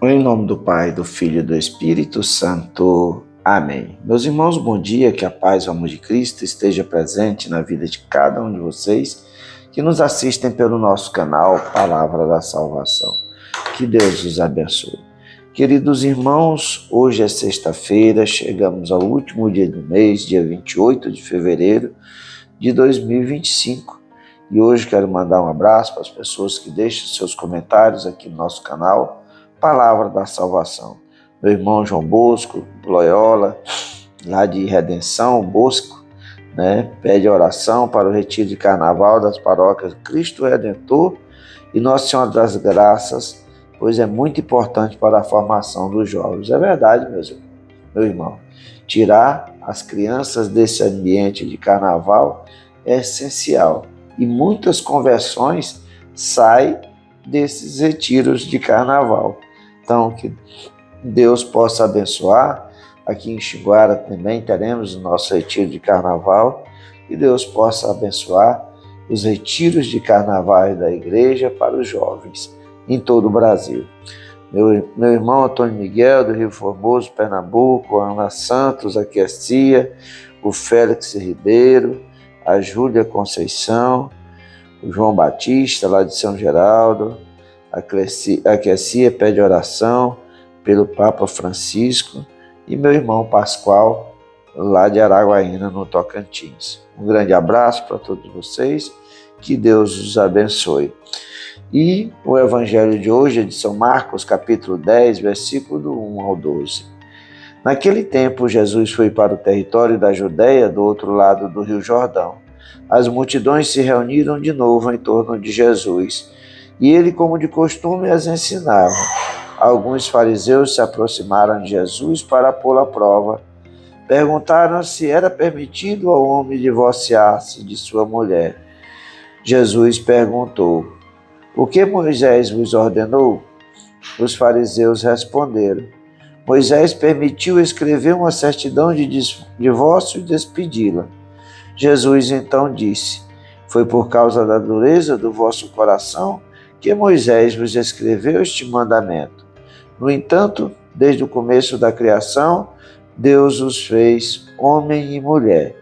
Em nome do Pai, do Filho e do Espírito Santo. Amém. Meus irmãos, bom dia, que a paz e o amor de Cristo esteja presente na vida de cada um de vocês que nos assistem pelo nosso canal Palavra da Salvação. Que Deus os abençoe. Queridos irmãos, hoje é sexta-feira, chegamos ao último dia do mês, dia 28 de fevereiro de 2025. E hoje quero mandar um abraço para as pessoas que deixam seus comentários aqui no nosso canal Palavra da Salvação. Meu irmão João Bosco, Loyola, lá de Redenção, Bosco, pede oração para o retiro de carnaval das paróquias Cristo Redentor e Nossa Senhora das Graças, pois é muito importante para a formação dos jovens. É verdade, meu irmão. Tirar as crianças desse ambiente de carnaval é essencial. E muitas conversões saem desses retiros de carnaval. Então, que Deus possa abençoar. Aqui em Xinguara também teremos o nosso retiro de carnaval. Que Deus possa abençoar os retiros de carnaval da igreja para os jovens em todo o Brasil. Meu irmão Antônio Miguel, do Rio Formoso, Pernambuco, a Ana Santos, aqui a Cia, o Félix Ribeiro, a Júlia Conceição, o João Batista, lá de São Geraldo, a Cia pede oração pelo Papa Francisco e meu irmão Pascoal, lá de Araguaína, no Tocantins. Um grande abraço para todos vocês, que Deus os abençoe. E o Evangelho de hoje é de São Marcos, capítulo 10, versículo do 1 ao 12. Naquele tempo, Jesus foi para o território da Judéia, do outro lado do Rio Jordão. As multidões se reuniram de novo em torno de Jesus, e ele, como de costume, as ensinava. Alguns fariseus se aproximaram de Jesus para pô-lo à prova. Perguntaram se era permitido ao homem divorciar-se de sua mulher. Jesus perguntou: "O que Moisés vos ordenou?" Os fariseus responderam: "Moisés permitiu escrever uma certidão de divórcio e despedi-la." Jesus então disse: "Foi por causa da dureza do vosso coração que Moisés vos escreveu este mandamento. No entanto, desde o começo da criação, Deus os fez homem e mulher.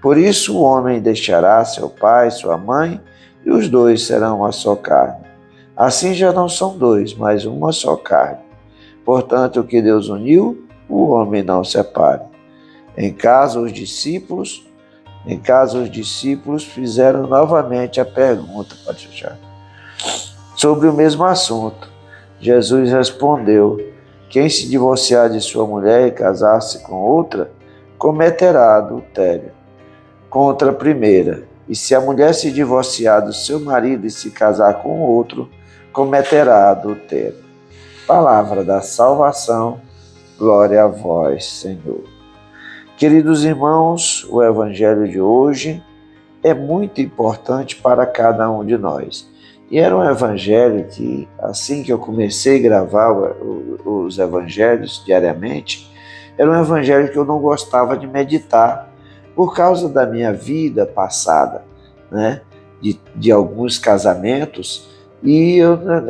Por isso o homem deixará seu pai e sua mãe, e os dois serão uma só carne. Assim já não são dois, mas uma só carne. Portanto, o que Deus uniu, o homem não separe." Em casa, os discípulos fizeram novamente a pergunta sobre o mesmo assunto. Jesus respondeu: "Quem se divorciar de sua mulher e casar-se com outra, cometerá adultério contra a primeira. E se a mulher se divorciar do seu marido e se casar com outro, cometerá adultério." Palavra da salvação, glória a vós, Senhor. Queridos irmãos, o Evangelho de hoje é muito importante para cada um de nós. E era um Evangelho que, assim que eu comecei a gravar os Evangelhos diariamente, era um Evangelho que eu não gostava de meditar, por causa da minha vida passada, de alguns casamentos, e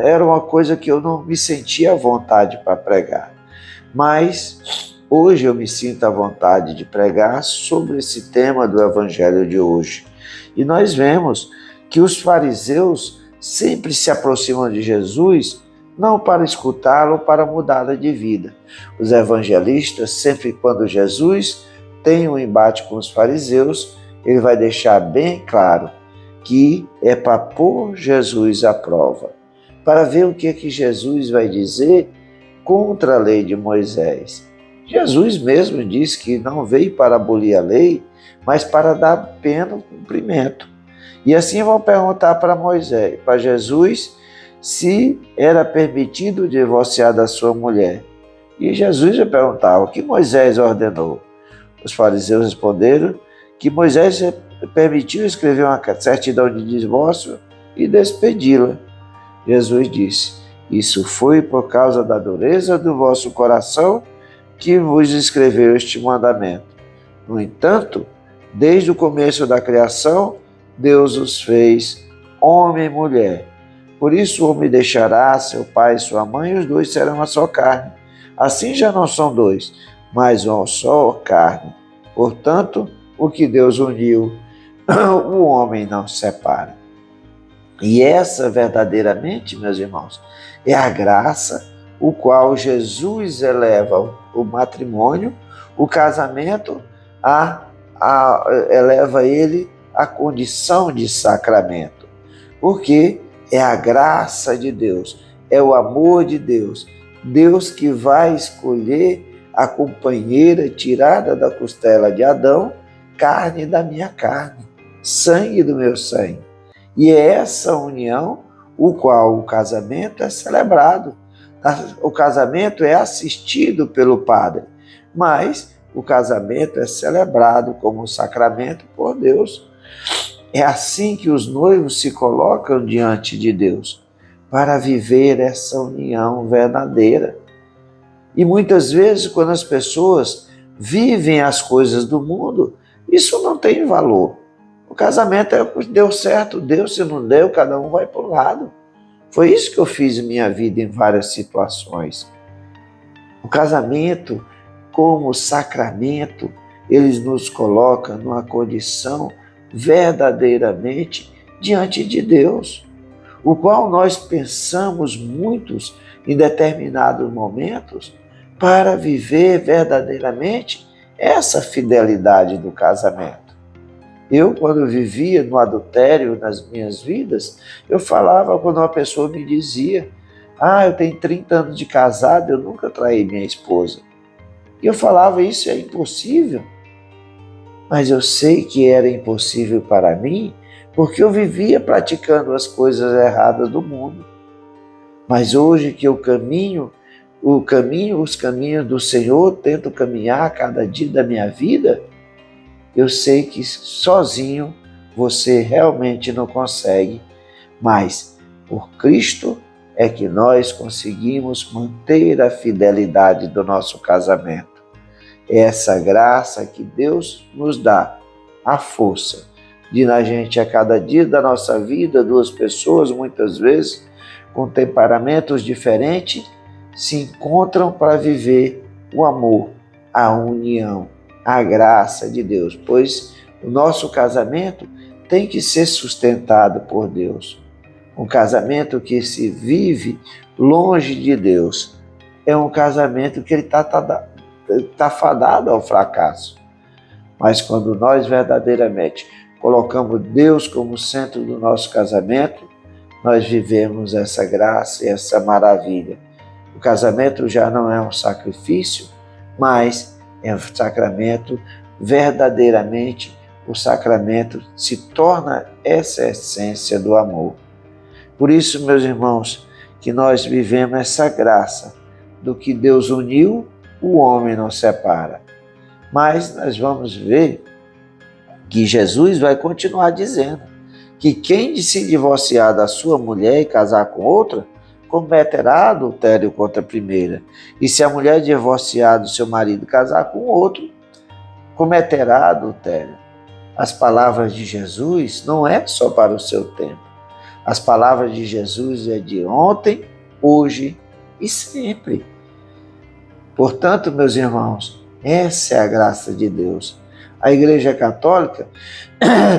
era uma coisa que eu não me sentia à vontade para pregar. Mas hoje eu me sinto à vontade de pregar sobre esse tema do Evangelho de hoje. E nós vemos que os fariseus sempre se aproximam de Jesus, não para escutá-lo ou para mudá-la de vida. Os evangelistas, sempre quando Jesus tem um embate com os fariseus, ele vai deixar bem claro que é para pôr Jesus à prova, para ver o que Jesus vai dizer contra a lei de Moisés. Jesus mesmo disse que não veio para abolir a lei, mas para dar pleno cumprimento. E assim vão perguntar para Jesus, se era permitido divorciar da sua mulher. E Jesus vai perguntar: "O que Moisés ordenou?" Os fariseus responderam que Moisés permitiu escrever uma certidão de divórcio e despedi-la. Jesus disse: "Isso foi por causa da dureza do vosso coração que vos escreveu este mandamento. No entanto, desde o começo da criação, Deus os fez homem e mulher. Por isso o homem deixará seu pai e sua mãe, e os dois serão uma só carne. Assim já não são dois, mas uma só carne. Portanto, o que Deus uniu, o homem não separa. E essa verdadeiramente, meus irmãos, é a graça o qual Jesus eleva o matrimônio, o casamento, eleva ele à condição de sacramento. Porque é a graça de Deus, é o amor de Deus. Deus que vai escolher a companheira tirada da costela de Adão, carne da minha carne, sangue do meu sangue. E é essa união o qual o casamento é celebrado. O casamento é assistido pelo padre, mas o casamento é celebrado como um sacramento por Deus. É assim que os noivos se colocam diante de Deus, para viver essa união verdadeira. E muitas vezes, quando as pessoas vivem as coisas do mundo, isso não tem valor. O casamento deu certo, deu, se não deu, cada um vai para o lado. Foi isso que eu fiz em minha vida em várias situações. O casamento, como sacramento, ele nos coloca numa condição verdadeiramente diante de Deus, o qual nós pensamos muitos em determinados momentos para viver verdadeiramente essa fidelidade do casamento. Eu, quando vivia no adultério nas minhas vidas, eu falava quando uma pessoa me dizia: eu tenho 30 anos de casado, eu nunca traí minha esposa. E eu falava, isso é impossível. Mas eu sei que era impossível para mim, porque eu vivia praticando as coisas erradas do mundo. Mas hoje que eu caminho, os caminhos do Senhor, tento caminhar cada dia da minha vida, eu sei que sozinho você realmente não consegue, mas por Cristo é que nós conseguimos manter a fidelidade do nosso casamento. É essa graça que Deus nos dá, a força de a gente a cada dia da nossa vida, duas pessoas muitas vezes com temperamentos diferentes se encontram para viver o amor, a união, a graça de Deus, pois o nosso casamento tem que ser sustentado por Deus. Um casamento que se vive longe de Deus é um casamento que ele está fadado ao fracasso. Mas quando nós verdadeiramente colocamos Deus como centro do nosso casamento, nós vivemos essa graça e essa maravilha. O casamento já não é um sacrifício, mas é um sacramento, verdadeiramente o sacramento se torna essa essência do amor. Por isso, meus irmãos, que nós vivemos essa graça do que Deus uniu, o homem não separa. Mas nós vamos ver que Jesus vai continuar dizendo que quem se divorciar da sua mulher e casar com outra, cometerá adultério contra a primeira. E se a mulher divorciar do seu marido e casar com outro, cometerá adultério. As palavras de Jesus não é só para o seu tempo. As palavras de Jesus é de ontem, hoje e sempre. Portanto, meus irmãos, essa é a graça de Deus. A Igreja Católica,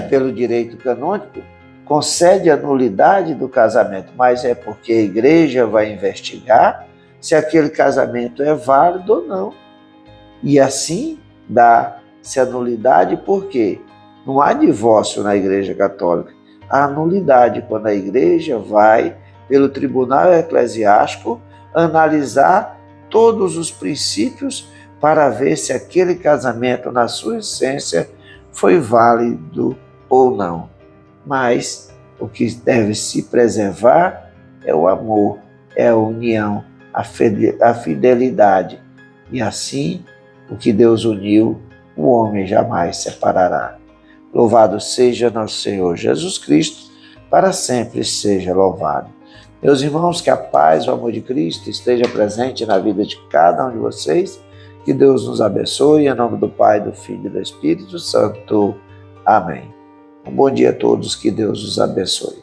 pelo direito canônico, concede a nulidade do casamento, mas é porque a igreja vai investigar se aquele casamento é válido ou não. E assim dá-se a nulidade, porque não há divórcio na Igreja Católica. Há nulidade quando a igreja vai, pelo tribunal eclesiástico, analisar todos os princípios para ver se aquele casamento, na sua essência, foi válido ou não. Mas o que deve se preservar é o amor, é a união, a fidelidade. E assim, o que Deus uniu, o homem jamais separará. Louvado seja nosso Senhor Jesus Cristo, para sempre seja louvado. Meus irmãos, que a paz, o amor de Cristo esteja presente na vida de cada um de vocês. Que Deus nos abençoe, em nome do Pai, do Filho e do Espírito Santo. Amém. Um bom dia a todos, que Deus os abençoe.